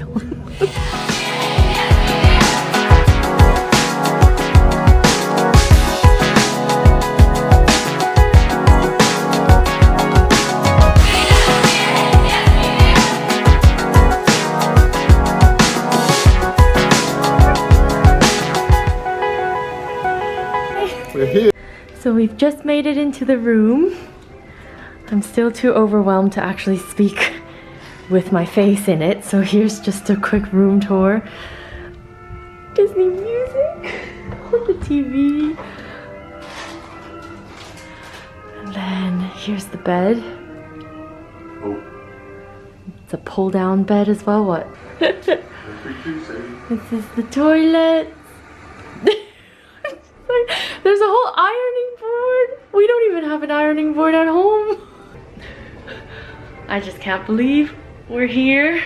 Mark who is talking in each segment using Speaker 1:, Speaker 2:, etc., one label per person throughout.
Speaker 1: español.
Speaker 2: We're here.
Speaker 1: So we've just made it into the room. I'm still too overwhelmed to actually speak with my face in it, so here's just a quick room tour. Disney music on the TV. And then here's the bed.
Speaker 2: Oh.
Speaker 1: It's a pull down bed as well, what? This is the toilet. There's a whole ironing board. We don't even have an ironing board at home. I just can't believe we're here.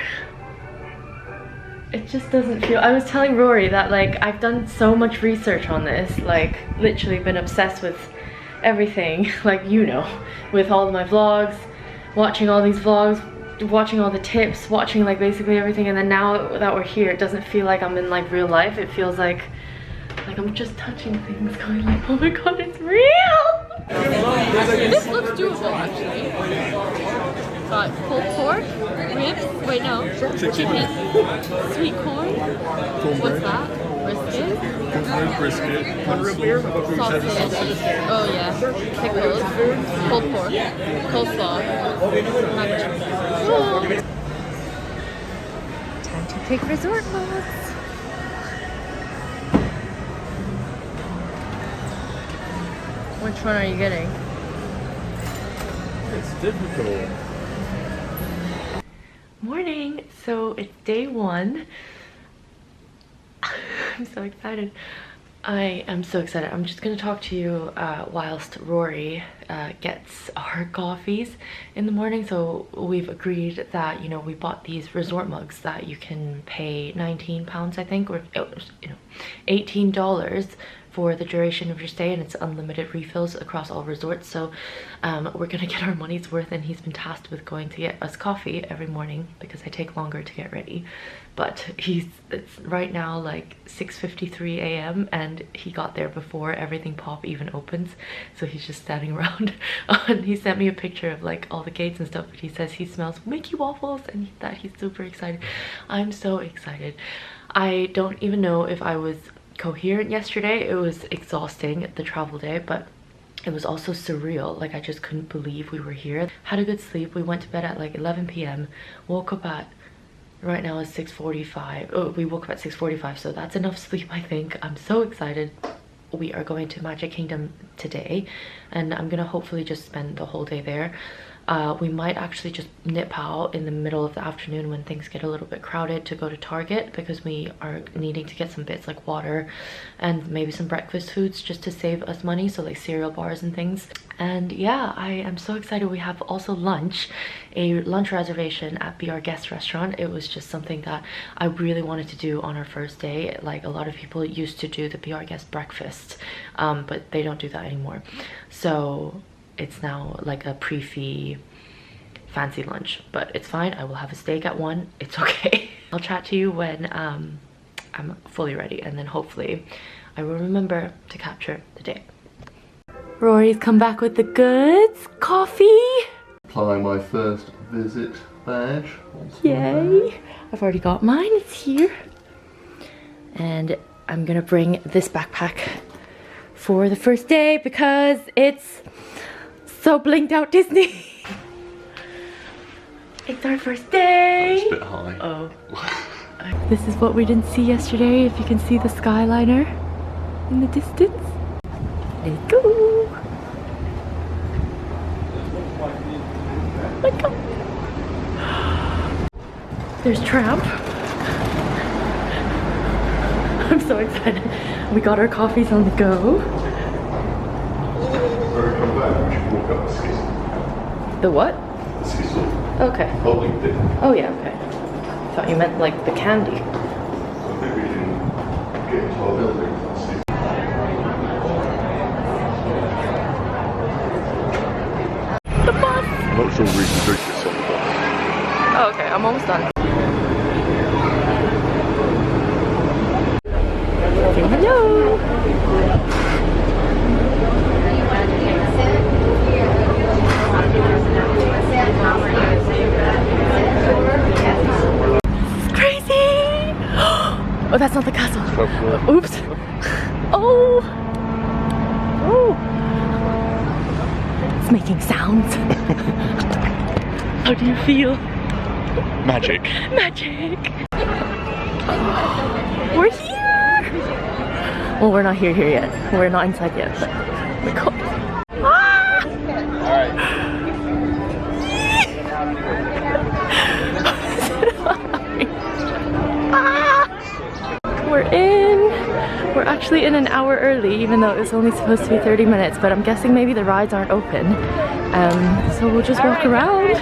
Speaker 1: It just doesn't feel... I was telling Rory that like I've done so much research on this, like literally been obsessed with everything, like you know, with all of my vlogs, watching all these vlogs, watching all the tips, watching like basically everything, and then now that we're here it doesn't feel like I'm in like real life. It feels like I'm just touching things going like, oh my god, it's real!
Speaker 3: This looks doable actually. Got pulled pork, ribs, wait no, chicken, sweet corn, what's that? Brisket?
Speaker 2: Brisket.
Speaker 3: Sausage, oh yeah, pickles, pulled pork, coleslaw, mac and cheese.
Speaker 1: Time to pick resort modes. Which one are you getting?
Speaker 2: It's difficult.
Speaker 1: Morning! So it's day one. I'm so excited. I am so excited. I'm just gonna talk to you whilst Rory gets our coffees in the morning. So we've agreed that, you know, we bought these resort mugs that you can pay £19, I think, or you know, $18 for the duration of your stay, and it's unlimited refills across all resorts. So we're gonna get our money's worth, and he's been tasked with going to get us coffee every morning because I take longer to get ready. But it's right now like 6:53 a.m. and he got there before everything pop even opens, so he's just standing around. And he sent me a picture of like all the gates and stuff, but he says he smells Mickey waffles and that he's super excited. I'm so excited. I don't even know if I was coherent yesterday. It was exhausting, the travel day, but it was also surreal. Like I just couldn't believe we were here. Had a good sleep. We went to bed at like 11 p.m. woke up at, right now it's 6:45. Oh, we woke up at 6:45, so that's enough sleep, I think. I'm so excited. We are going to Magic Kingdom today, and I'm gonna hopefully just spend the whole day there. We might actually just nip out in the middle of the afternoon when things get a little bit crowded to go to Target, because we are needing to get some bits like water and maybe some breakfast foods just to save us money, so like cereal bars and things. And yeah, I am so excited. We have also lunch, a lunch reservation at Be Our Guest restaurant. It was just something that I really wanted to do on our first day. Like a lot of people used to do the Be Our Guest breakfast, but they don't do that anymore. So it's now like a pre-fee fancy lunch, but it's fine. I will have a steak at 1. It's okay. I'll chat to you when I'm fully ready, and then hopefully I will remember to capture the day. Rory's come back with the goods. Coffee.
Speaker 2: Applying my first visit badge.
Speaker 1: Yay. I've already got mine. It's here. And I'm gonna bring this backpack for the first day because it's so blinked out Disney. It's our first day.
Speaker 2: It's a bit high.
Speaker 1: Oh. This is what we didn't see yesterday. If you can see the Skyliner in the distance. Let's go. Let's go. There's Tramp. I'm so excited. We got our coffees on the go. The what?
Speaker 2: The Skizzle.
Speaker 1: Okay.
Speaker 2: Holding thing.
Speaker 1: Oh yeah, okay. Thought you meant like the candy.
Speaker 2: Maybe we didn't get into our building.
Speaker 1: The bus!
Speaker 2: I'm not sure we can drink this on the bus.
Speaker 1: Oh, okay, I'm almost done. Oh, that's not the castle.
Speaker 2: Purple.
Speaker 1: Oops. Oh. Oh. It's making sounds. How do you feel?
Speaker 2: Magic.
Speaker 1: Magic. We're here. Well, we're not here yet. We're not inside yet. But we're cool. Ah! Ah! We're in. We're actually in an hour early, even though it was only supposed to be 30 minutes. But I'm guessing maybe the rides aren't open. So we'll just walk around.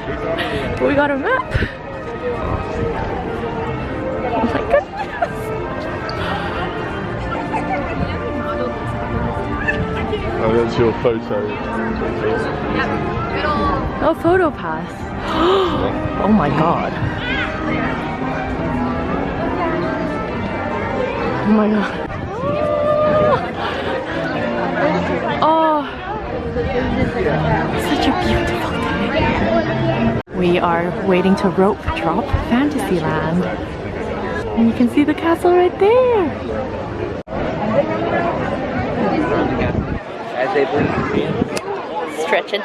Speaker 1: But we got a map. Oh my goodness.
Speaker 2: Oh, that's your photo.
Speaker 1: Oh, photo pass. Oh my god. Oh my god. Oh, such a beautiful day. We are waiting to rope drop Fantasyland. And you can see the castle right there. Stretching.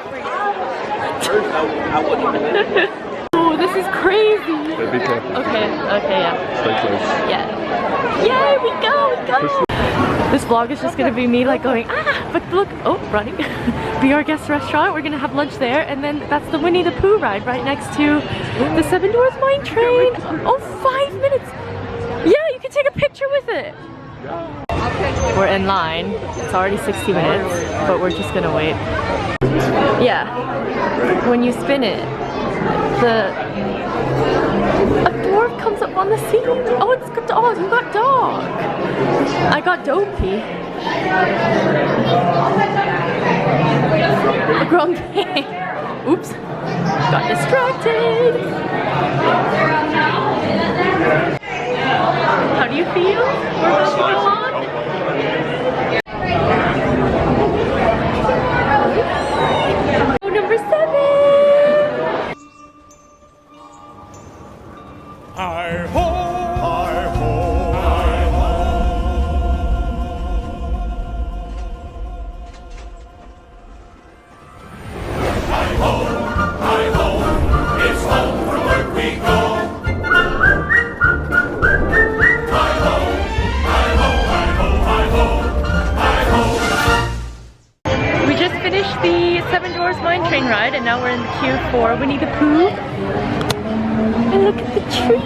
Speaker 1: Oh, this is crazy.
Speaker 2: Be careful.
Speaker 1: Okay, yeah.
Speaker 2: Stay close.
Speaker 1: Yeah. Yay, we go. This vlog is just gonna be me like going, ah, but look, oh, running. Be Our Guest restaurant, we're gonna have lunch there, and then that's the Winnie the Pooh ride right next to the Seven Dwarfs Mine Train. Oh, 5 minutes. Yeah, you can take a picture with it. We're in line. It's already 60 minutes, but we're just gonna wait. Yeah. When you spin it, a dwarf comes up on the scene. Oh, it's good. Oh, you got dog. I got Dopey. Grumpy. Oops. Got distracted. How do you feel? We're about to go on. Oh, number 7.
Speaker 4: Hi-ho! Hi-ho! Hi-ho! Hi-ho! Hi-ho! It's home from work we go! Hi-ho! Hi-ho! Hi-ho! Hi-ho! Hi-ho!
Speaker 1: We just finished the Seven Dwarfs Mine Train ride, and now we're in the queue for Winnie the Pooh. And look at the tree!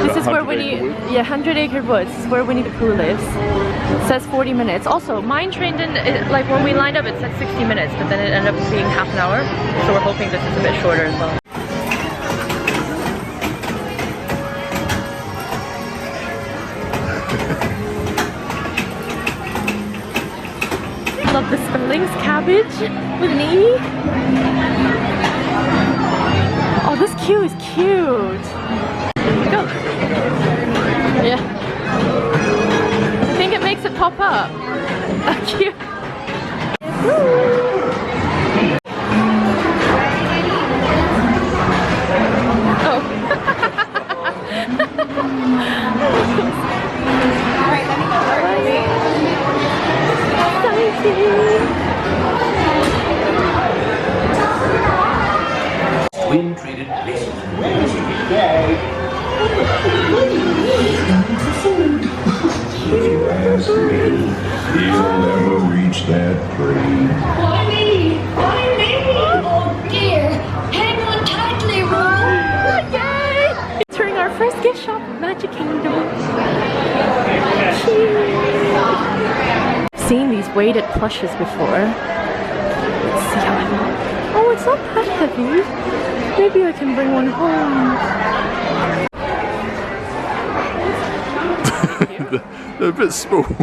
Speaker 1: This is where Winnie, 100 Acre Woods. This is where Winnie the Pooh lives. It says 40 minutes. Also, Mine Train didn't, like when we lined up it said 60 minutes, but then it ended up being half an hour. So we're hoping this is a bit shorter as well. Love the spellings. Cabbage with an E. Oh, this queue is cute. Here we go. Yeah. I think it makes it pop up. Oh, cute. Oh.
Speaker 5: Wind treated places.
Speaker 6: If you ask me, you'll never reach that tree.
Speaker 7: Winnie! Oh dear! Hang on tightly, Ron!
Speaker 1: Yay! Entering our first gift shop, Magic Kingdom. I've seen these weighted plushes before. Let's see how I look. Oh, it's not that heavy. Maybe I can bring one home.
Speaker 2: They're a bit small.
Speaker 1: They're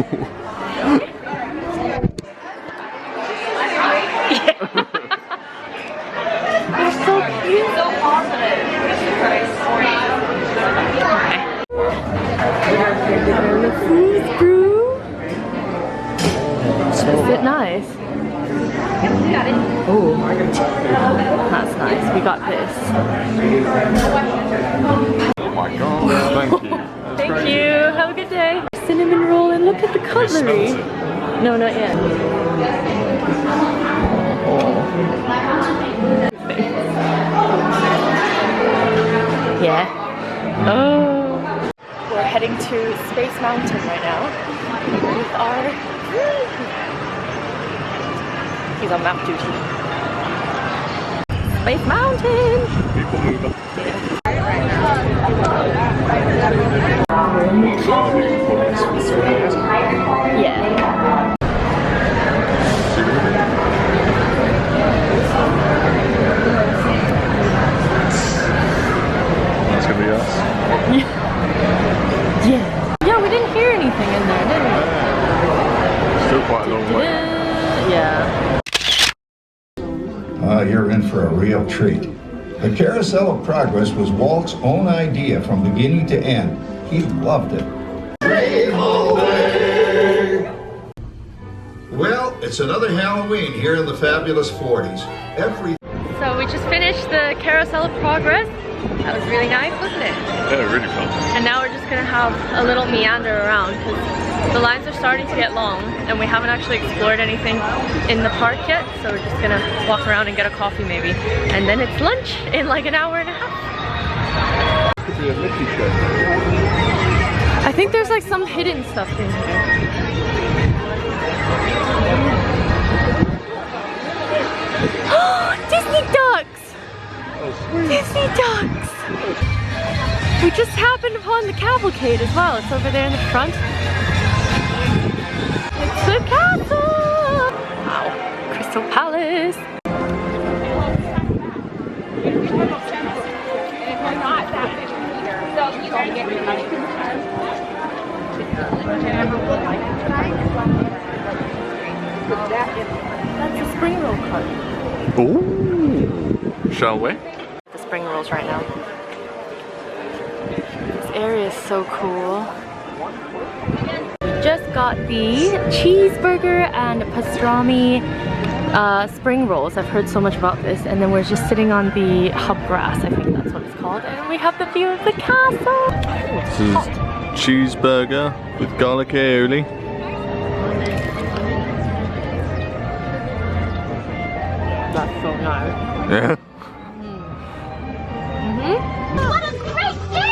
Speaker 1: so cute. So positive. Brew. Is it nice? Oh, that's nice. We got this.
Speaker 2: Oh my god, thank you.
Speaker 1: Thank you. Have a good day. Cinnamon roll and look at the cutlery. No, not yet. Yeah. Oh. We're heading to Space Mountain right now with our... He's on map duty. Space Mountain!
Speaker 2: People move up.
Speaker 1: Yeah.
Speaker 2: That's gonna be us.
Speaker 1: Yeah. Yeah, we didn't hear anything in there, did we?
Speaker 2: Still quite a long way.
Speaker 1: Yeah.
Speaker 6: You're in for a real treat. The Carousel of Progress was Walt's own idea from beginning to end. He loved it. Well, it's another Halloween here in the fabulous 40s.
Speaker 1: So we just finished the Carousel of Progress. That was really nice, wasn't it?
Speaker 2: Yeah, really fun.
Speaker 1: And now we're just gonna have a little meander around because the lines are starting to get long and we haven't actually explored anything in the park yet. So we're just gonna walk around and get a coffee maybe. And then it's lunch in like an hour and a half.
Speaker 2: Could be a Mickey show.
Speaker 1: I think there's like some hidden stuff in here. Disney ducks!
Speaker 2: Oh, sweet.
Speaker 1: Disney ducks! We just happened upon the cavalcade as well. It's over there in the front. It's the castle! Wow. Crystal Palace. That's a spring roll cart.
Speaker 2: Ooh. Shall we?
Speaker 1: The spring rolls right now. This area is so cool. We just got the cheeseburger and pastrami spring rolls. I've heard so much about this. And then we're just sitting on the hub grass, I think that's what it's called. And we have the view of the castle.
Speaker 2: This is cheeseburger with garlic aioli.
Speaker 1: That's so nice.
Speaker 2: Yeah.
Speaker 7: What a great day!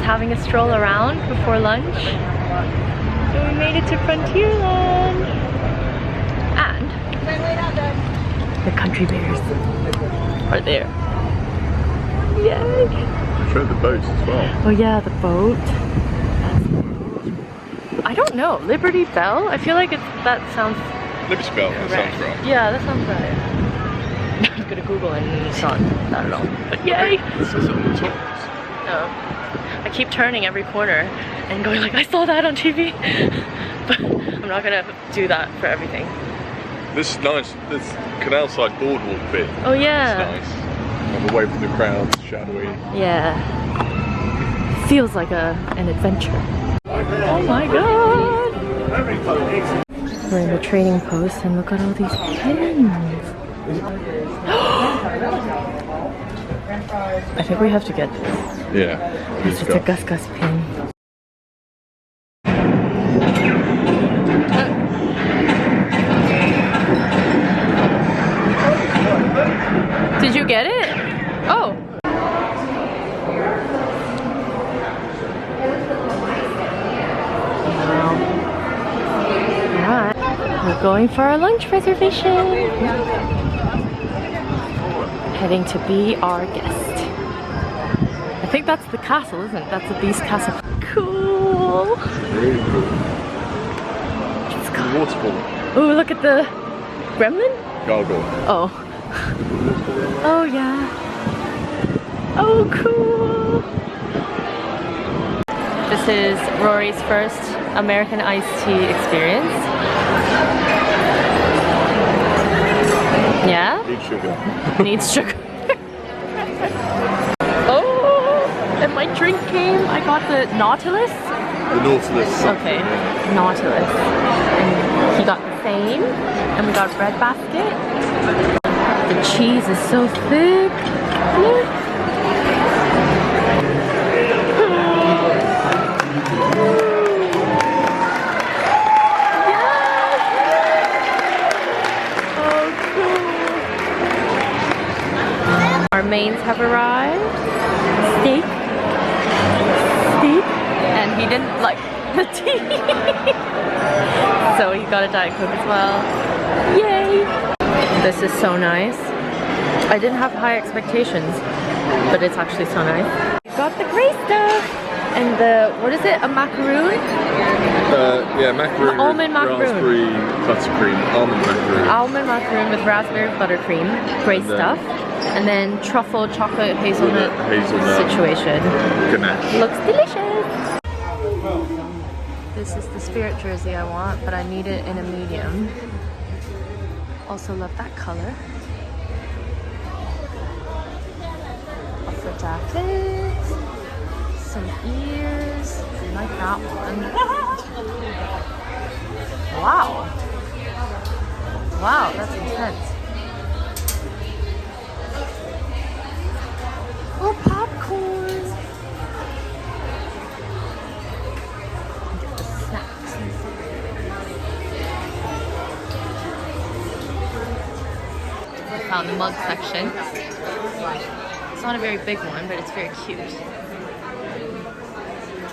Speaker 1: Having a stroll around before lunch. So we made it to Frontierland. And the country bears are there. Yay!
Speaker 2: Show the boats as well.
Speaker 1: Oh yeah, the boat. I don't know. Liberty Bell? I feel like that sounds
Speaker 2: Liberty Bell, that
Speaker 1: correct.
Speaker 2: sounds right.
Speaker 1: Yeah, that sounds right. I was gonna Google and it's not at all. But yay!
Speaker 2: This is on the top.
Speaker 1: No. I keep turning every corner and going like, I saw that on TV. But I'm not gonna do that for everything.
Speaker 2: This is nice. This canal side boardwalk bit.
Speaker 1: Oh yeah.
Speaker 2: It's nice. I'm away from the crowds, shadowy.
Speaker 1: Yeah. Feels like an adventure. Oh my god! We're in the training post and look at all these pins. I think we have to get this.
Speaker 2: Yeah.
Speaker 1: It's just a Gus Gus pin. Did you get it? Oh. Alright. We're going for our lunch reservation. Heading to be our guest. I think that's the castle, isn't it? That's the Beast Castle. Cool.
Speaker 2: Really cool.
Speaker 1: Let's go.
Speaker 2: waterfall.
Speaker 1: Ooh, look at the gremlin.
Speaker 2: Gargoyle.
Speaker 1: Oh. Oh yeah. Oh cool. This is Rory's first American iced tea experience. Yeah?
Speaker 2: Needs sugar.
Speaker 1: Needs sugar. Oh, and my drink came. I got the Nautilus.
Speaker 2: The Nautilus.
Speaker 1: Okay, Nautilus. And he got the same. And we got bread basket. The cheese is so thick. Look. Our mains have arrived. Steak. And he didn't like the tea. So he got a Diet Coke as well. Yay! This is so nice. I didn't have high expectations, but it's actually so nice. We got the grey stuff. And the, what is it? A macaroon?
Speaker 2: Yeah, macaroon.
Speaker 1: Almond macaroon.
Speaker 2: Raspberry buttercream. Almond macaroon.
Speaker 1: Almond macaroon with raspberry buttercream. Great stuff. And then truffle chocolate hazelnut situation.
Speaker 2: Ganache.
Speaker 1: Looks delicious. This is the spirit jersey I want, but I need it in a medium. Also love that color. Puffer jacket. Some ears. I like that one. Wow. Wow, that's intense. Oh, popcorn! Get the snacks. I found the mug section. It's not a very big one, but it's very cute.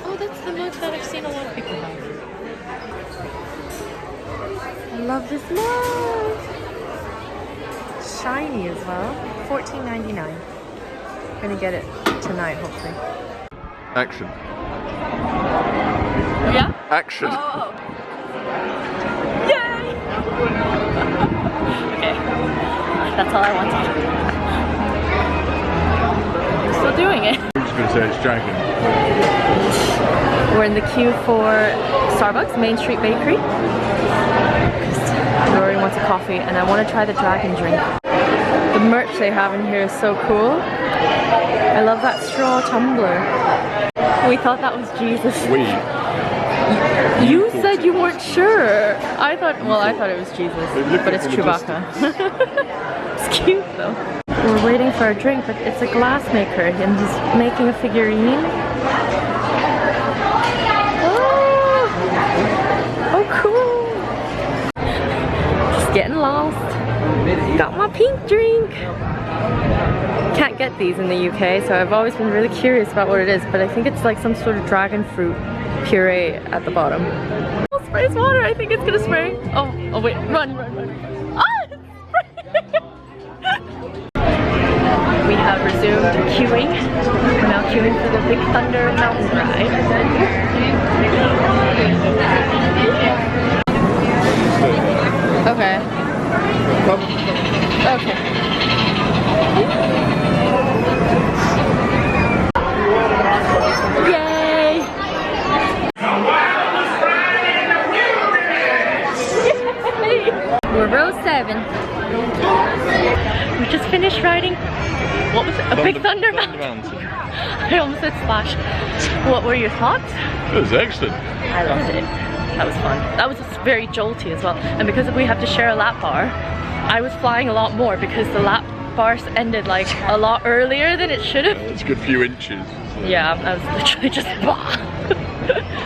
Speaker 1: Oh, that's the mug that I've seen a lot of people have. I love this mug! Shiny as well. $14.99. Gonna get it tonight, hopefully.
Speaker 2: Action.
Speaker 1: Yeah?
Speaker 2: Action.
Speaker 1: Oh. Yay! Okay. That's all I wanted. I'm still doing it.
Speaker 2: I'm just gonna say it's dragon.
Speaker 1: We're in the queue for Starbucks, Main Street Bakery. Rory wants a coffee and I want to try the dragon drink. The merch they have in here is so cool. I love that straw tumbler. We thought that was Jesus. You said you weren't sure. I thought it was Jesus, but it's Chewbacca. It's cute though. We're waiting for a drink, but it's a glass maker and he's making a figurine. Oh cool. Just getting lost. Got my pink drink. Can't get these in the UK, so I've always been really curious about what it is, but I think it's like some sort of dragon fruit puree at the bottom. Oh, sprays water. I think it's gonna spray. Oh wait, run. Ah, it's spraying. We have resumed queuing. We're now queuing for the Big Thunder mountain ride. Okay. Okay. Yay! We're row 7. We just finished riding. What was it? A Big Thunder Mountain. I almost said splash. What were your thoughts?
Speaker 2: It was excellent.
Speaker 1: I loved it. That was fun. That was just very jolty as well. And because we have to share a lap bar, I was flying a lot more because the lap bars ended like a lot earlier than it should have.
Speaker 2: It's a good few inches. So.
Speaker 1: Yeah, I was literally just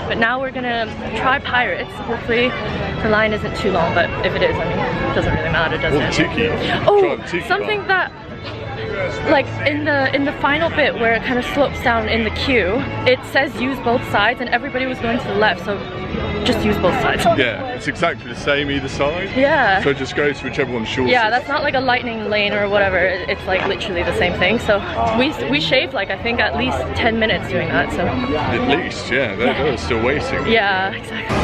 Speaker 1: But now we're gonna try Pirates. Hopefully the line isn't too long, but if it is, I mean, it doesn't really matter, does it?
Speaker 2: Tiki.
Speaker 1: Oh, something that, like in the final bit where it kind of slopes down in the queue, it says use both sides and everybody was going to the left, so just use both sides.
Speaker 2: Yeah, it's exactly the same either side.
Speaker 1: Yeah.
Speaker 2: So just go to whichever one's shortest.
Speaker 1: Yeah, that's not like a lightning lane or whatever. It's like literally the same thing. So we shaved like I think at least 10 minutes doing that. So
Speaker 2: at least, yeah, they're still waiting.
Speaker 1: Yeah, exactly.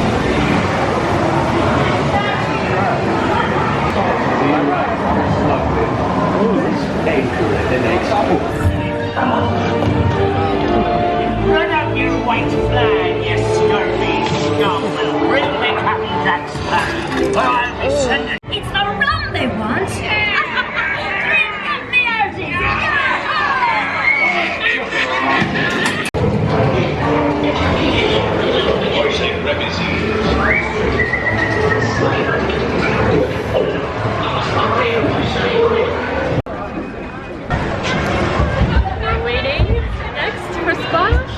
Speaker 8: Run up your white flag, you scurvy scum, and bring me Captain Jack's flag, or I'll be sending.
Speaker 7: It's the rum they want. Drink up the urgent.
Speaker 3: We're waiting next for splash.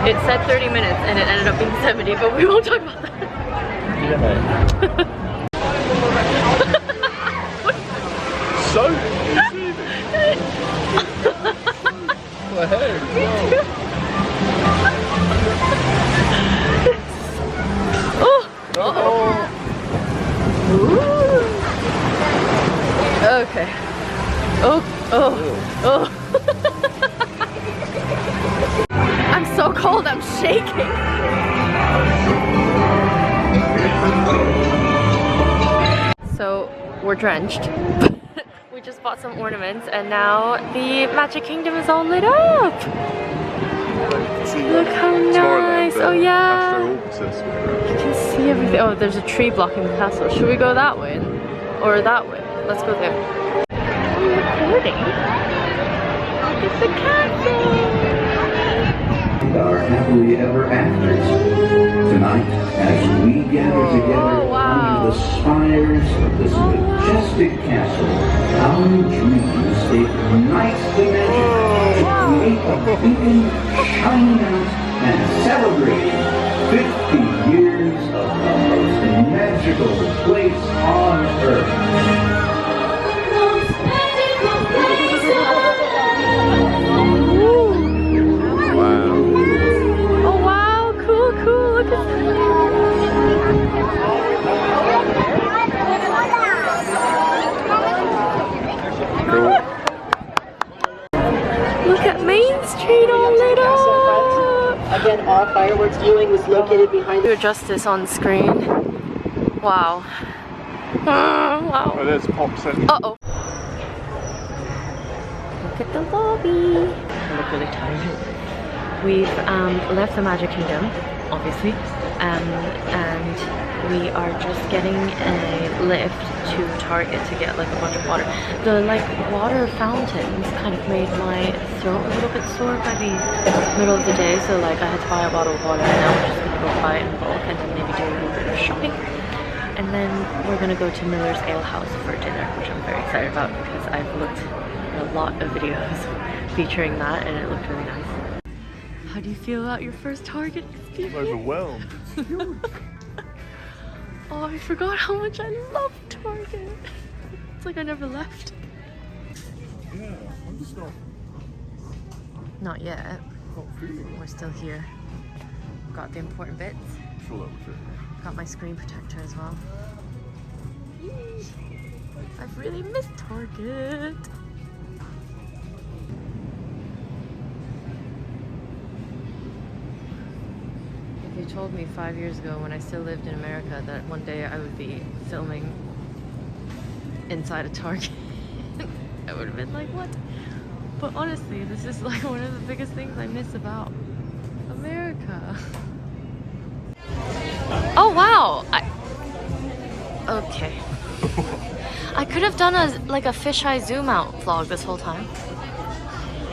Speaker 3: It said 30 minutes and it ended up being 70, but we won't talk about that.
Speaker 2: So easy. What the heck?
Speaker 3: Okay. Oh. I'm so cold, I'm shaking. So, we're drenched. We just bought some ornaments and now the Magic Kingdom is all lit up. Look how nice. Oh yeah. You can see everything. Oh, there's a tree blocking the castle. Should we go that way? Or that way? Let's go there. I'm recording. Look at the castle.
Speaker 5: Our happily ever afters. Tonight, as we gather together under the spires of this majestic castle, our dreams ignite the magic to create a beacon shining out and celebrating 50 years of the most magical place on earth.
Speaker 3: Oh wow, cool, look at that. Look at Main Street all lit up.
Speaker 9: Again, all fireworks viewing was located behind
Speaker 3: Do adjust this on screen. Wow. Wow.
Speaker 2: Oh, there's Pop Central.
Speaker 3: Uh-oh. Look at the lobby. I look really tired. We've left the Magic Kingdom, obviously, and we are just getting a lift to Target to get like a bunch of water. The like water fountains kind of made my throat a little bit sore by the middle of the day, so like I had to buy a bottle of water, and now we're just gonna go buy it in bulk and then maybe do a little bit of shopping. And then we're gonna go to Miller's Ale House for dinner, which I'm very excited about because I've looked at a lot of videos featuring that and it looked really nice. How do you feel about your first Target experience?
Speaker 2: I'm overwhelmed. It's huge.
Speaker 3: Oh, I forgot how much I love Target. It's like I never left.
Speaker 2: Yeah, I'm just
Speaker 3: Not yet.
Speaker 2: not feeling
Speaker 3: We're still here. Got the important bits.
Speaker 2: I'm sure that was it.
Speaker 3: Got my screen protector as well. Yee. I've really missed Target. If you told me 5 years ago when I still lived in America that one day I would be filming inside a Target, I would have been like, what? But honestly, this is like one of the biggest things I miss about America. Oh wow! Okay. I could have done a fisheye zoom out vlog this whole time.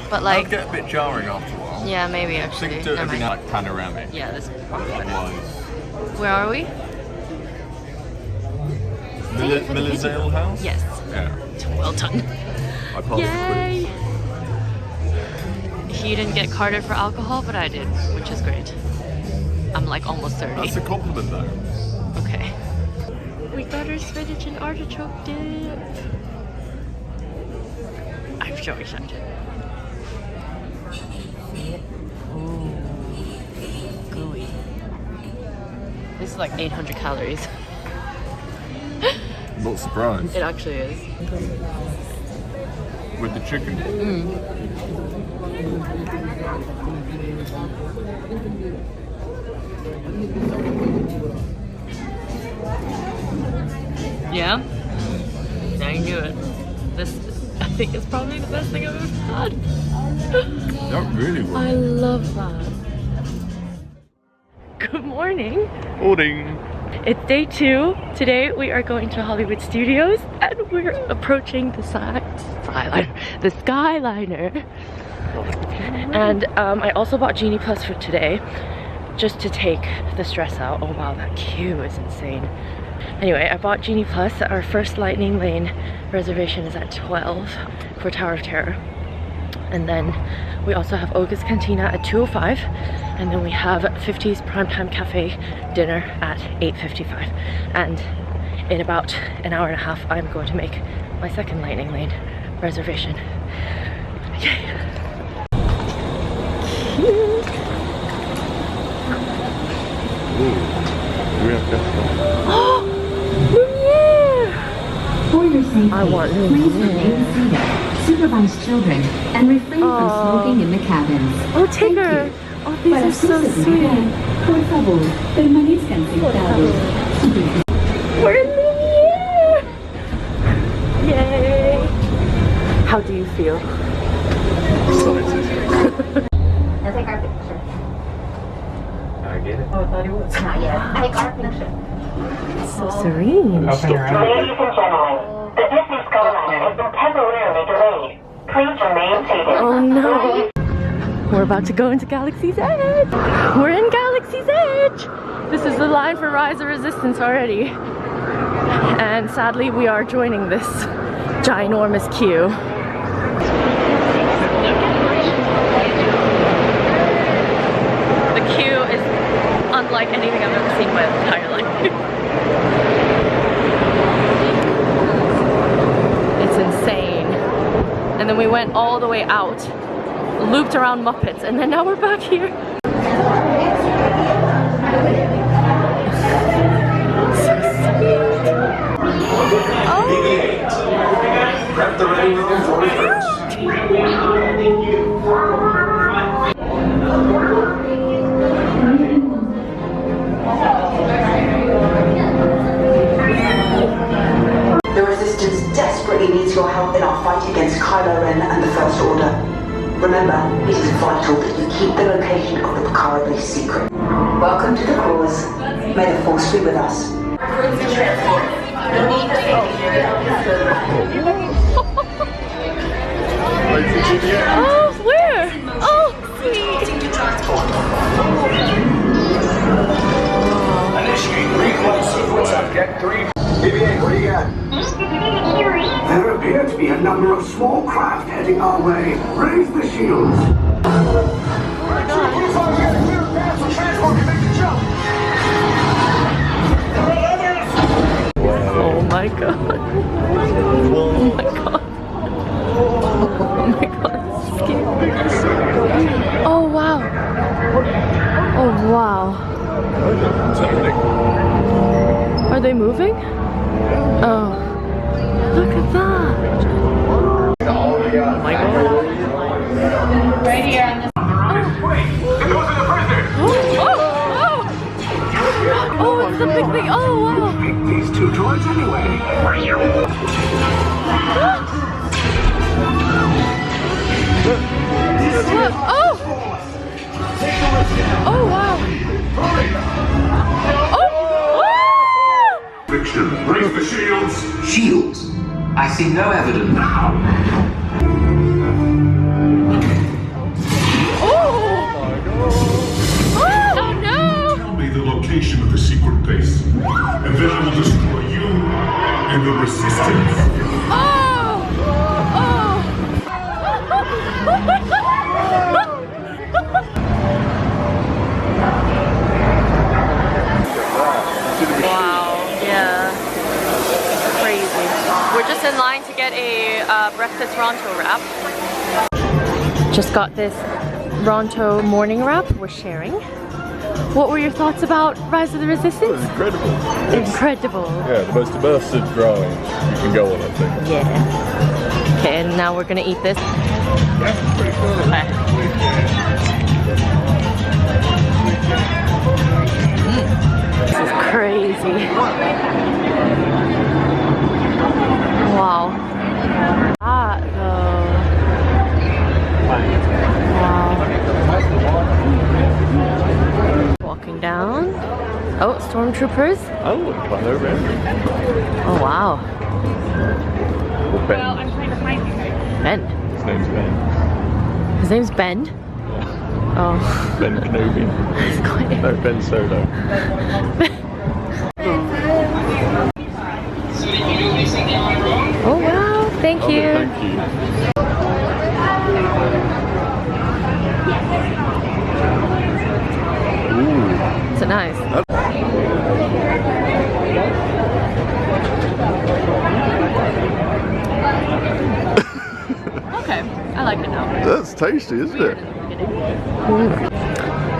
Speaker 3: But like,
Speaker 2: That'd get a bit jarring after a while.
Speaker 3: yeah, maybe
Speaker 2: I
Speaker 3: actually.
Speaker 2: think do it
Speaker 3: Never
Speaker 2: every
Speaker 3: mind.
Speaker 2: night, like panoramic.
Speaker 3: Yeah, this is probably better.
Speaker 2: Otherwise,
Speaker 3: Where are we?
Speaker 2: Miller's Ale House?
Speaker 3: Yes.
Speaker 2: Yeah.
Speaker 3: Well done.
Speaker 2: I passed
Speaker 3: Yay! He didn't get carded for alcohol, but I did, which is great. I'm like almost 30.
Speaker 2: That's a compliment though.
Speaker 3: Okay. We got our spinach and artichoke dip. I'm so excited. Ooh. Gooey. This is like 800 calories.
Speaker 2: Not surprised.
Speaker 3: It actually is.
Speaker 2: With the chicken.
Speaker 1: Yeah? I knew it. This, I think, is probably the best thing I've ever had.
Speaker 2: That really was.
Speaker 1: I love that. Good morning.
Speaker 2: Morning.
Speaker 1: It's day 2. Today we are going to Hollywood Studios and we're approaching the Skyliner. And I also bought Genie Plus for today just to take the stress out. Oh wow, that queue is insane. Anyway, I bought Genie Plus. Our first Lightning Lane reservation is at 12 for Tower of Terror. And then we also have Olga's Cantina at 2:05. And then we have 50's Primetime Cafe dinner at 8:55. And in about an hour and a half, I'm going to make my second Lightning Lane reservation. Yay! Cute!
Speaker 2: Ooh, we have Gaston.
Speaker 1: Oh! Lumiere!
Speaker 10: For your safety,
Speaker 1: I want
Speaker 10: please remain seated, supervise children, and refrain from smoking in the cabins.
Speaker 1: Oh, Tigger! Oh, these are so sweet.
Speaker 10: Por favor, permanezcan sentados.
Speaker 1: We're in Lumiere! Yay! How do you feel?
Speaker 2: Excited.
Speaker 10: Now take our picture.
Speaker 2: I get it.
Speaker 10: Oh, I thought it was. Not yet. Take our picture.
Speaker 1: So serene.
Speaker 8: Ladies and gentlemen, the Disney Skyliner has been temporarily delayed. Please remain seated.
Speaker 1: Oh no! We're about to go into Galaxy's Edge! We're in Galaxy's Edge! This is the line for Rise of Resistance already. And sadly, we are joining this ginormous queue. The queue is unlike anything I've ever seen in my entire life. It's insane. And then we went all the way out, looped around Muppets, and then now we're back here. So sweet. Oh.
Speaker 4: Prep the ready room for reverse.
Speaker 9: The Resistance desperately needs your help in our fight against Kylo Ren and the First Order. Remember, it is vital that you keep the location of the Bakara base secret. Welcome to the cause. May the Force be with us.
Speaker 1: Oh, where? Oh, sweet.
Speaker 4: Initiate reflex sequence on deck 3. BB-8, what do you got?
Speaker 8: There appear to be a number of small craft heading our way. Raise the shields.
Speaker 1: Oh my god. Oh my god. Oh my god, it's scary. Oh wow. Oh wow. Are they moving? Oh. Look at that. Oh my god.
Speaker 7: Right here on this.
Speaker 1: Oh, it's the big thing. Oh, wow.
Speaker 8: Pick these two droids anyway.
Speaker 1: Oh! Oh, wow. Oh!
Speaker 4: Fiction, raise the shields.
Speaker 5: Shields? I see no evidence.
Speaker 4: Now!
Speaker 1: Oh no!
Speaker 4: Tell me the location of the secret base, and then I will destroy you and the Resistance.
Speaker 1: Oh! Oh! Wow, yeah. Crazy. We're just in line to get a breakfast Ronto wrap. Just got this Ronto morning wrap we're sharing. What were your thoughts about Rise of the Resistance?
Speaker 2: It was incredible.
Speaker 1: Incredible.
Speaker 2: Yeah, the most immersive drawing you can go on, I think.
Speaker 1: Yeah. Okay, and now we're gonna eat this.
Speaker 2: Yeah, pretty cool.
Speaker 1: This is crazy.
Speaker 3: Oh, stormtroopers.
Speaker 2: Oh, Kylo Ren.
Speaker 3: Oh wow.
Speaker 2: Or Ben.
Speaker 8: Well, I'm trying to find you.
Speaker 3: Ben.
Speaker 2: His name's Ben.
Speaker 3: His name's Ben. Oh.
Speaker 2: Ben Kenobi. No, Ben Solo.
Speaker 3: Oh wow, thank you.
Speaker 2: Thank you. Ooh.
Speaker 3: Is it nice? Okay, I like it now.
Speaker 2: That's tasty, isn't it?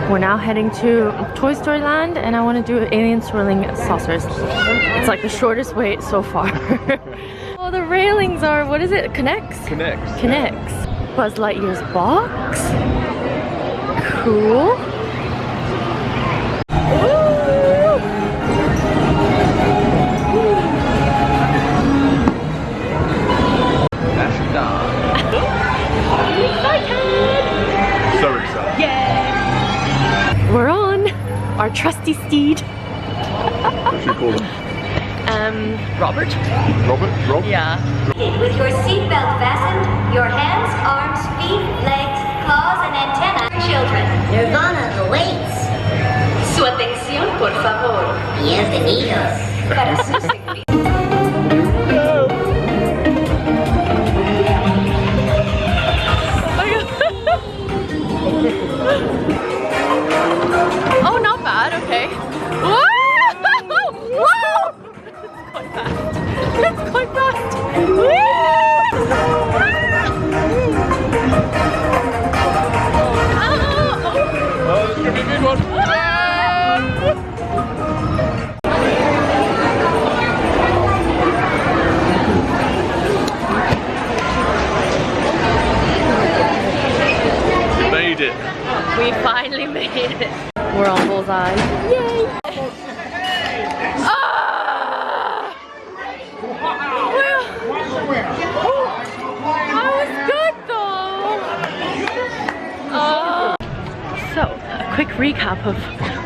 Speaker 3: We're now heading to Toy Story Land and I want to do alien swirling saucers. It's like the shortest wait so far. Oh, the railings are, what is it? Connects? Connects. Buzz Lightyear's box. Cool.
Speaker 2: So excited.
Speaker 3: Yeah. We're on our trusty steed.
Speaker 2: What should we call him?
Speaker 3: Robert.
Speaker 2: Robert? Rob?
Speaker 3: Yeah.
Speaker 7: With your seatbelt fastened, your hands, arms, feet, legs, claws, and antennae. Children. Nirvana awaits. Su atención, por favor. Bienvenidos. Para su seguridad.
Speaker 3: Oh, not bad. Okay. Whoa! Whoa! It's quite fast. Woo!
Speaker 2: Oh, this is gonna be a good one. Made it.
Speaker 3: We finally made it. We're on bullseye. Yay! Ah! Well, that was good though. So, a quick recap of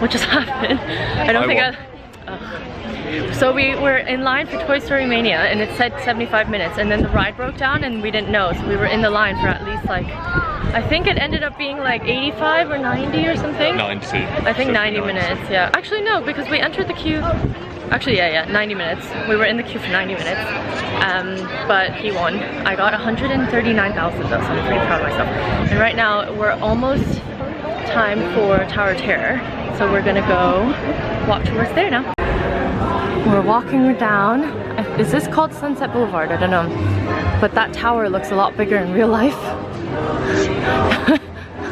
Speaker 3: what just happened. I don't think So we were in line for Toy Story Mania and it said 75 minutes and then the ride broke down and we didn't know. So we were in the line for at least like, I think it ended up being like 85 or 90 or something.
Speaker 2: 90.
Speaker 3: I think 90 minutes, yeah. Actually no, because we entered the queue. Actually yeah, 90 minutes. We were in the queue for 90 minutes. But he won. I got 139,000 though, so I'm pretty proud of myself. And right now we're almost time for Tower of Terror. So we're gonna go walk towards there now. We're walking down. Is this called Sunset Boulevard? I don't know. But that tower looks a lot bigger in real life.
Speaker 2: It's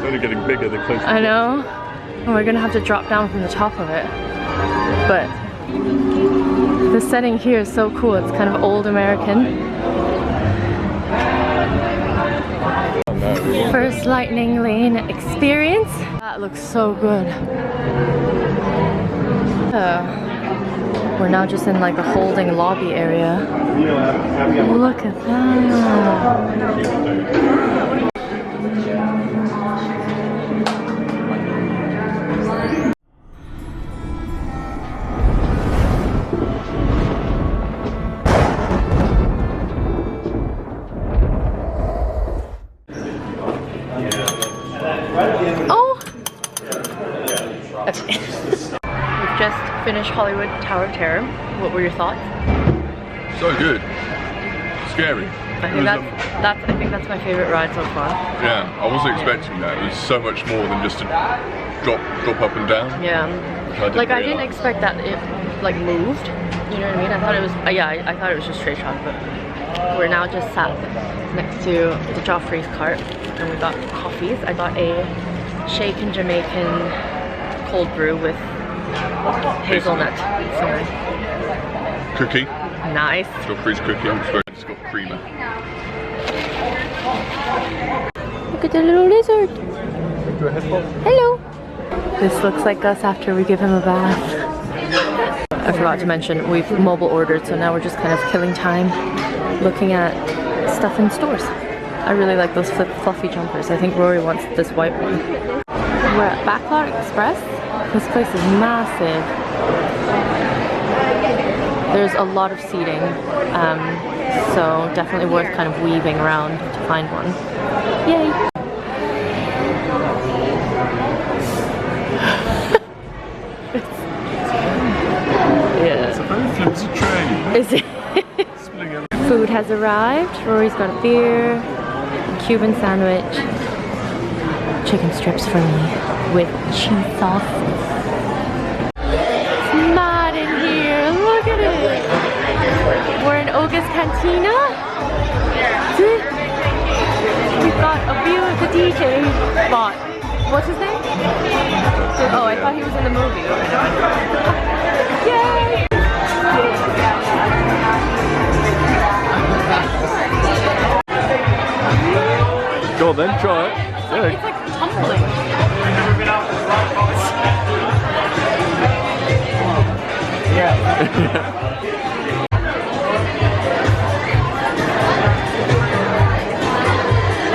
Speaker 2: only getting bigger the closer.
Speaker 3: I know. And we're gonna have to drop down from the top of it. But the setting here is so cool. It's kind of old American.
Speaker 2: Oh, no.
Speaker 3: First Lightning Lane experience. That looks so good. We're now just in like a holding lobby area. Look at that. We've just finished Hollywood Tower of Terror. What were your thoughts?
Speaker 2: So good. Scary.
Speaker 3: I think that's my favorite ride so far.
Speaker 2: Yeah, I wasn't expecting that. It was so much more than just a drop up and down.
Speaker 3: Yeah. I didn't expect that it like moved. You know what I mean? I thought it was I thought it was just straight shot, but we're now just sat next to the Joffrey's cart and we got coffees. I got a shaken Jamaican cold brew with hazelnut. So nice.
Speaker 2: Cookie.
Speaker 3: Nice.
Speaker 2: Joffrey's cookie. It's got creamer.
Speaker 3: Look at the little lizard. Hello. This looks like us after we give him a bath. I forgot to mention we've mobile ordered, so now we're just kind of killing time looking at stuff in stores. I really like those fluffy jumpers. I think Rory wants this white one. We're at Backlot Express This place is massive. There's a lot of seating, so definitely worth kind of weaving around to find one. Yay! Yeah.
Speaker 2: It's a very flimsy train.
Speaker 3: Is it? Food has arrived. Rory's got a beer, a Cuban sandwich, chicken strips for me with cheese sauce. It's mad in here. Look at it. We're in Olga's Cantina. See? We've got a view of the DJ spot. What's his name? Oh, I thought he was in the movie. Yay!
Speaker 2: Go on then, try it.
Speaker 3: It's like tumbling.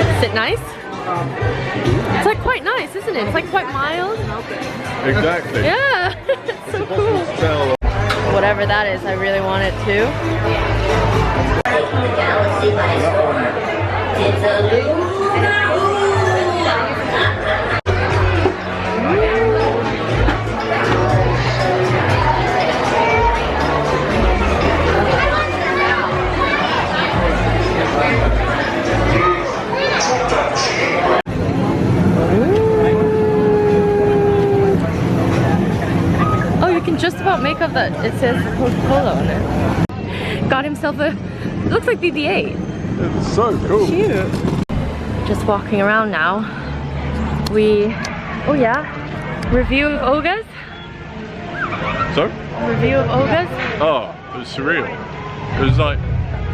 Speaker 3: Is it nice? It's like quite nice, isn't it? It's like quite mild.
Speaker 2: Exactly.
Speaker 3: Yeah, it's so cool. Whatever that is, I really want it too. Oh, you can just about make up that it says Coca-Cola on it. Got himself a, it looks like BB-8.
Speaker 2: It's so cool.
Speaker 3: Cute. Just walking around now. Oh yeah, review of Olga's.
Speaker 2: So?
Speaker 3: Review of Olga's.
Speaker 2: Oh, it was surreal. It was like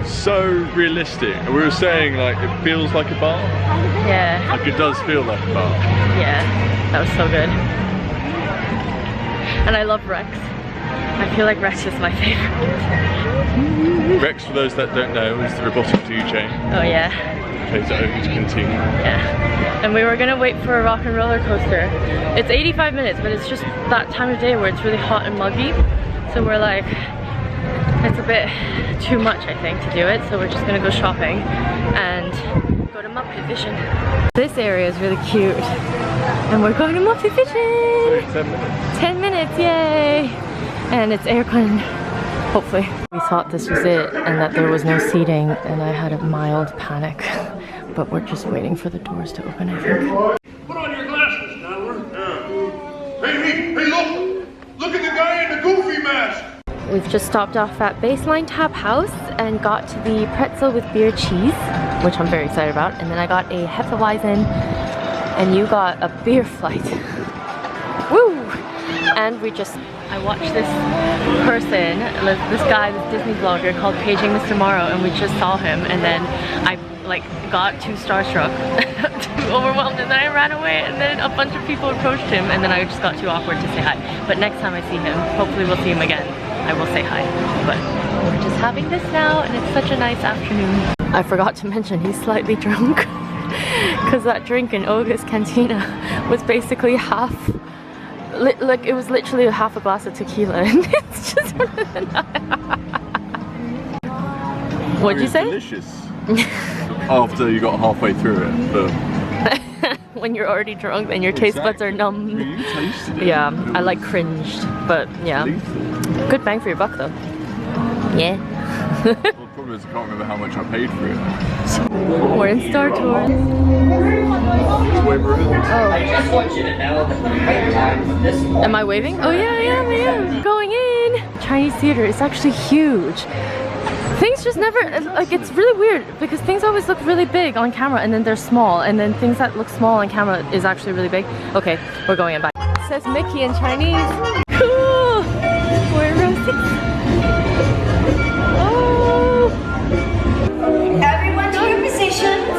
Speaker 2: so realistic. We were saying like it feels like a bar.
Speaker 3: Yeah.
Speaker 2: Like it does feel like a bar.
Speaker 3: Yeah, that was so good. And I love Rex. I feel like Rex is my favorite.
Speaker 2: Rex, for those that don't know, is the robotic DJ.
Speaker 3: Oh yeah.
Speaker 2: Plays at Oak's Cantina.
Speaker 3: Yeah. And we were gonna wait for a rock and roller coaster. It's 85 minutes, but it's just that time of day where it's really hot and muggy. So we're like, it's a bit too much, I think, to do it. So we're just gonna go shopping and go to Muppet Vision. This area is really cute. And we're going to Muppet Vision!
Speaker 2: So 10 minutes.
Speaker 3: 10 minutes, yay! And it's aircon, hopefully. We thought this was it and that there was no seating, and I had a mild panic. But we're just waiting for the doors to open, I think.
Speaker 4: Put on your glasses, Tavern. Hey, look! Look at the guy in the goofy mask!
Speaker 3: We've just stopped off at Baseline Tap House and got to the pretzel with beer cheese, which I'm very excited about. And then I got a Hefeweizen, and you got a beer flight. Woo! And I watched this person, this guy, this Disney vlogger called Paging Mr. Morrow, and we just saw him, and then I like got too starstruck, too overwhelmed, and then I ran away, and then a bunch of people approached him, and then I just got too awkward to say hi. But next time I see him, hopefully we'll see him again, I will say hi. But we're just having this now, and it's such a nice afternoon. I forgot to mention he's slightly drunk, because that drink in Olga's Cantina was basically half, like it was literally half a glass of tequila, and it's just What'd you say?
Speaker 2: Delicious. After you got halfway through it, but
Speaker 3: when you're already drunk and your taste buds are numb.
Speaker 2: You tasted it.
Speaker 3: Yeah, I like cringed, but yeah. Good bang for your buck though. Yeah.
Speaker 2: Well, the problem is I can't remember how much I paid for it.
Speaker 3: We're in Star Tours. Oh. Am I waving? Oh yeah, I am. Going in. Chinese theater is actually huge. Things just never, like, it's really weird because things always look really big on camera and then they're small, and then things that look small on camera is actually really big. Okay, we're going in. Bye. It says Mickey in Chinese. Cool! We're in row 6. Oh!
Speaker 7: Everyone to your positions.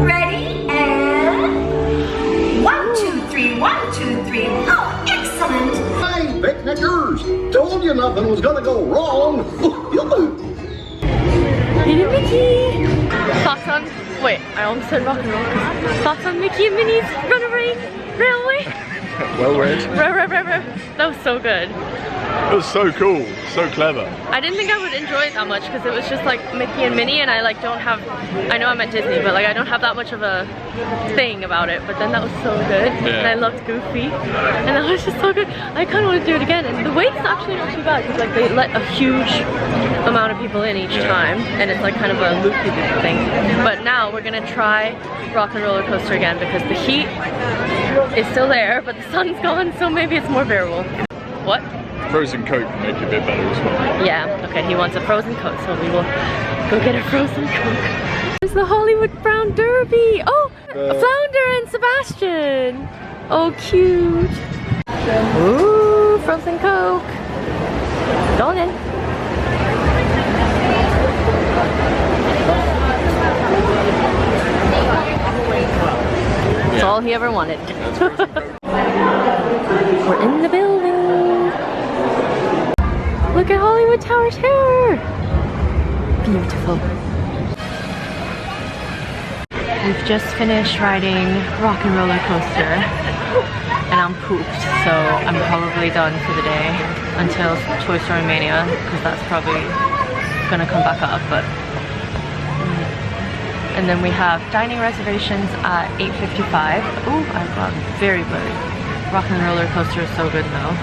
Speaker 7: Ready? And 1, 2, 3, 1, 2, 3. Oh, excellent!
Speaker 11: Hey, picnickers! Told you nothing was gonna go wrong.
Speaker 3: Hey Mickey! Thoughts on, wait, I almost said rock and roll. Thoughts on Mickey and Minnie's Runaway Railway?
Speaker 2: Well read.
Speaker 3: That was so good.
Speaker 2: It was so cool, so clever.
Speaker 3: I didn't think I would enjoy it that much because it was just like Mickey and Minnie, and I like don't have, I know I'm at Disney, but like I don't have that much of a thing about it. But then that was so good, and I loved Goofy, and that was just so good. I kind of want to do it again, and the wait's actually not too bad because like they let a huge amount of people in each time, and it's like kind of a loop-de-loop thing. But now we're gonna try Rock and Roller Coaster again because the heat is still there, but the sun's gone, so maybe it's more bearable. What?
Speaker 2: Frozen Coke would make it a bit better as well.
Speaker 3: Yeah, okay, he wants a frozen Coke, so we will go get a frozen Coke. There's the Hollywood Brown Derby! Oh! Flounder and Sebastian! Oh, cute! Ooh, frozen Coke! Going in. That's all he ever wanted. We're in the building! Look at Hollywood Tower Tower! Beautiful. We've just finished riding Rock and Roller Coaster and I'm pooped, so I'm probably done for the day until Toy Story Mania because that's probably gonna come back up. But and then we have dining reservations at 8:55. Ooh, I've got very blurry. Rock and Roller Coaster is so good though.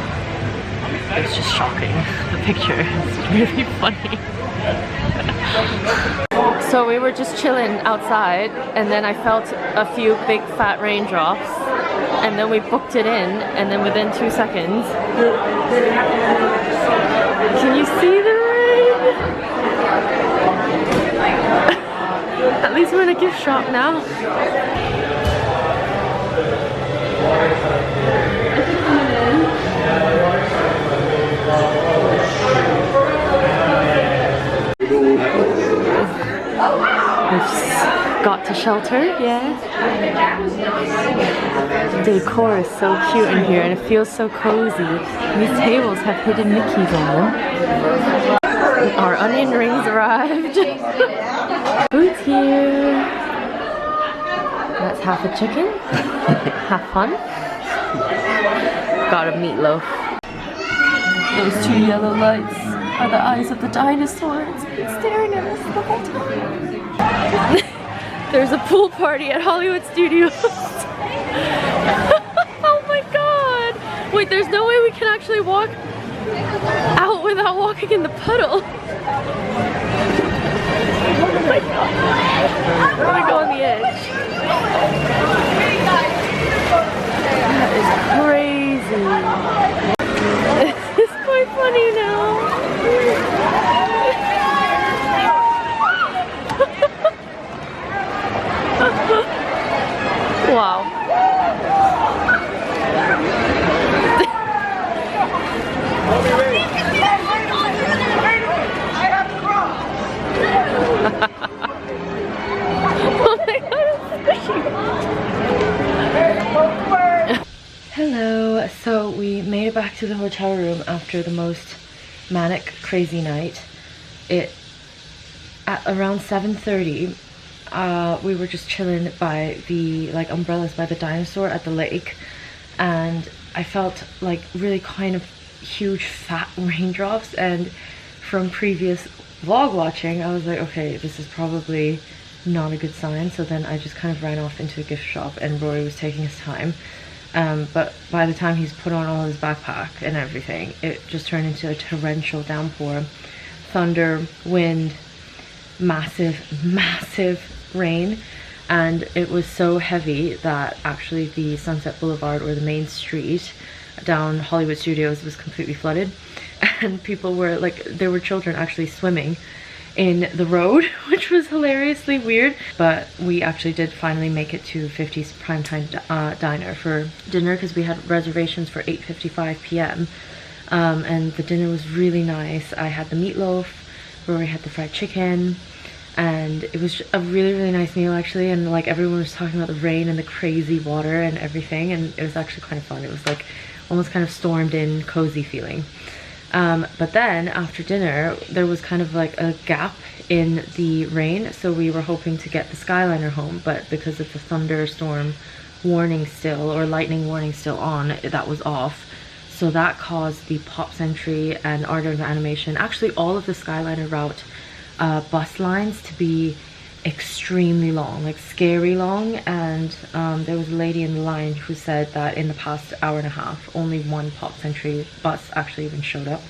Speaker 3: It's just shocking. The picture is really funny. So we were just chilling outside and then I felt a few big fat raindrops and then we booked it in and then within 2 seconds. Can you see the rain? At least we're in a gift shop now. We've got to shelter, yeah. The decor is so cute in here and it feels so cozy. These tables have hidden Mickeys on them. Our onion rings arrived. Food's here. That's half a chicken, half fun. Got a meatloaf. Those two yellow lights are the eyes of the dinosaur. It's been staring at us the whole time. There's a pool party at Hollywood Studios. Oh my god! Wait, there's no way we can actually walk out without walking in the puddle. Oh my god. I'm gonna go on the edge. That is crazy. This is quite funny now. Wow. Oh my god, it's squishy. Hello, so we made it back to the hotel room after the most manic, crazy night. At around 7:30, we were just chilling by the umbrellas by the dinosaur at the lake, and I felt like really kind of huge fat raindrops, and from previous vlog watching I was like, okay, this is probably not a good sign. So then I just kind of ran off into a gift shop and Rory was taking his time, but by the time he's put on all his backpack and everything, it just turned into a torrential downpour, thunder, wind, massive rain, and it was so heavy that actually the Sunset Boulevard, or the main street down Hollywood Studios, was completely flooded, and people were like, there were children actually swimming in the road, which was hilariously weird. But we actually did finally make it to 50's Primetime Diner for dinner because we had reservations for 8:55 p.m. And the dinner was really nice. I had the meatloaf, Rory had the fried chicken, and it was a really nice meal actually, and like everyone was talking about the rain and the crazy water and everything, and it was actually kind of fun. It was like almost kind of stormed in, cozy feeling. But then after dinner there was kind of like a gap in the rain, so we were hoping to get the Skyliner home, but because of the thunderstorm
Speaker 1: warning still, or lightning warning still on, that was off. So that caused the Pop Century and Art of Animation, actually all of the Skyliner route bus lines to be extremely long, like scary long. And there was a lady in the line who said that in the past hour and a half, only one Pop Century bus actually even showed up.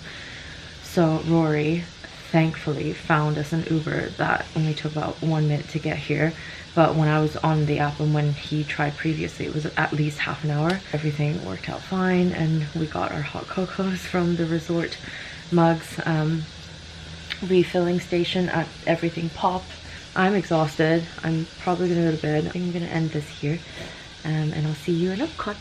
Speaker 1: So Rory thankfully found us an Uber that only took about 1 minute to get here. But when I was on the app and when he tried previously, it was at least half an hour. Everything worked out fine, and we got our hot cocos from the resort mugs. Refilling station at Everything Pop. I'm exhausted. I'm probably gonna go to bed. I think I'm gonna end this here, and I'll see you in Epcot.